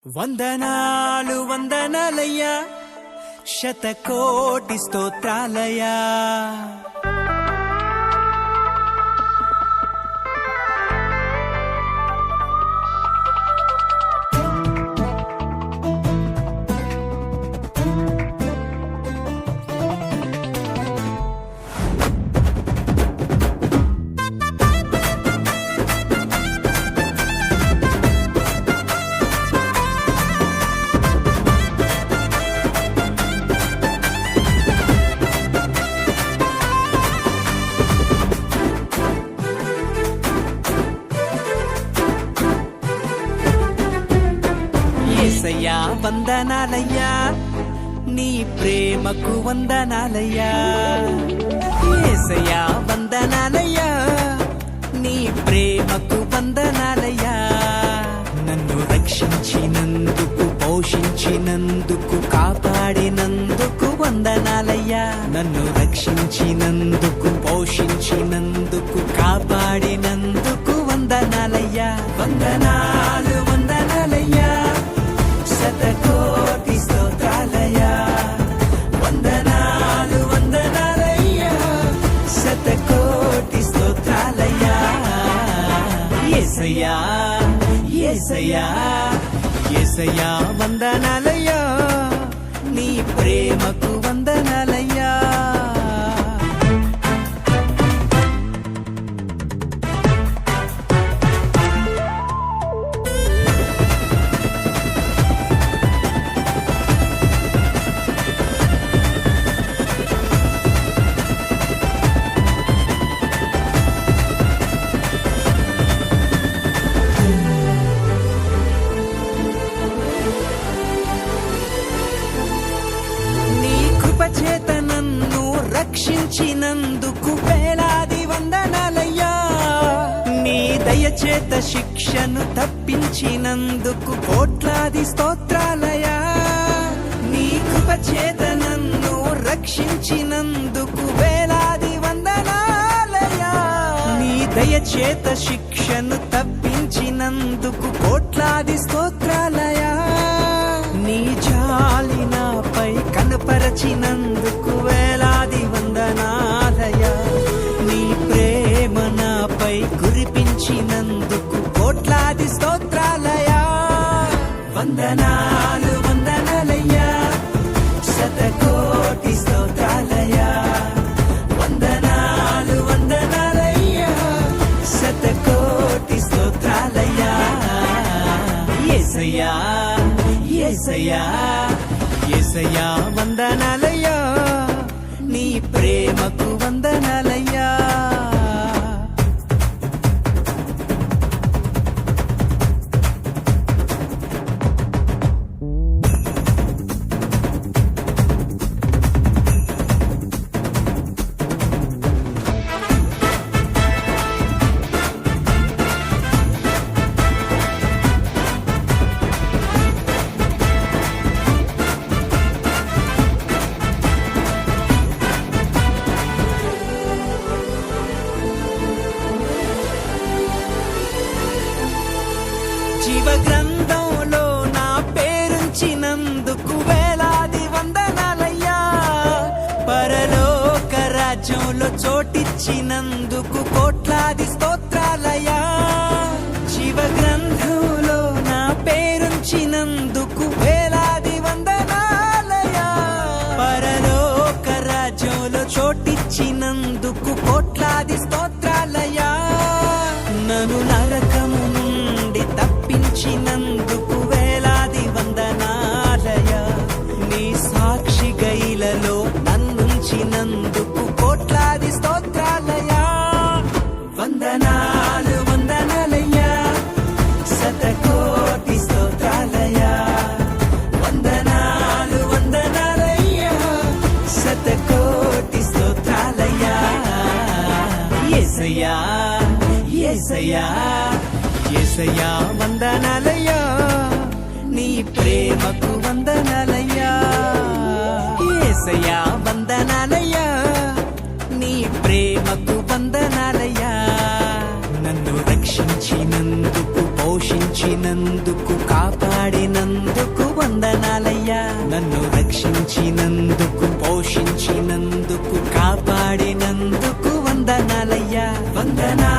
వందనాలు వందనాలయ్యా, శతకోటి స్తోత్రాలయ్యా. యేసయ్యా వందనాలయ్యా, నీ ప్రేమకు వందనాలయ్యా. యేసయ్యా వందనాలయ్యా, నీ ప్రేమకు వందనాలయ్యా. నన్ను రక్షించినందుకు, పోషించినందుకు, కాపాడినందుకు వందనాలయ్యా. నన్ను రక్షించినందుకు, పోషించినందుకు, కాపాడినందుకు వందనాలయ్యా. వందనాలు వందనాలయ్యా, శతకోటి స్తోత్రాలయ్యా. వందనాలు వందనాలయ్యా, శతకోటి స్తోత్రాలయ్యా. యేసయ్యా యేసయ్యా యేసయ్యా వందనాలయ్యా, నీ ప్రేమకు వందనాలయ్యా. చేత నన్ను రక్షించినందుకు వేలాది వందనాలయ్యా. నీ దయచేత శిక్షను తప్పించినందుకు కోట్లాది స్తోత్రాలయ్యా. నీ కృప చేత నన్ను రక్షించినందుకు వేలాది వందనాలయ్యా. నీ దయచేత శిక్షను తప్పించినందుకు కోట్లాది స్తోత్రాలయ్యా. నీ జాలి నాపై కనపరచినందుకు వేలాది వందనాలయ్యా. నీ ప్రేమ నాపై కురిపించినందుకు కోట్లాది స్తోత్రాలయ్యా. వందనాలు వందనాలయ్యా, శతకోటి స్తోత్రాలయ్యా. వందనాలు వందనాలయ్యా, శతకోటి స్తోత్రాలయ్యా. యేసయ్యా యేసయ్యా యేసయ్యా వందనాలయ్యా, నీ ప్రేమకు వందనాలయ్యా. జీవ గ్రంథంలో నా పేరుంచినందుకు వేలాది వందనాలయ్యా. పరలోక రాజ్యంలో చోటిచ్చినందుకు కోట్లాది స్తోత్రాలయ్యా. జీవ గ్రంథంలో నా పేరుంచినందుకు వేలాది వందనాలయ్యా. పరలోక రాజ్యంలో చోటిచ్చినందుకు కోట్లాది స్తోత్రాలయ్యా. నన్ను నరకము నుండి తప్పించినందుకు వేలాది వందనాలయ్యా. నీ సాక్షి గైలలో నన్నుంచినందుకు కోట్లాది స్తోత్రాలయ్యా. వందనాలు వందనాలయ్యా, శతకోటి స్తోత్రాలయ్యా. వందనాలు వందనాలయ్యా, శతకోటి స్తోత్రాలయ్యా. యేసయ్యా యేసయ్యా యేసయ్యా వందనాలయ్యా, నీ ప్రేమకు వందనాలయ్యా. యేసయ్యా వందనాలయ్యా, నీ ప్రేమకు వందనాలయ్యా. నన్ను రక్షించినందుకు, పోషించిన పెంచినందుకు కాపాడినందుకు వందనాలయ్యా. నన్ను రక్షించినందుకు పోషించినందుకు కాపాడినందుకు వందనాలయ్యా. వందనా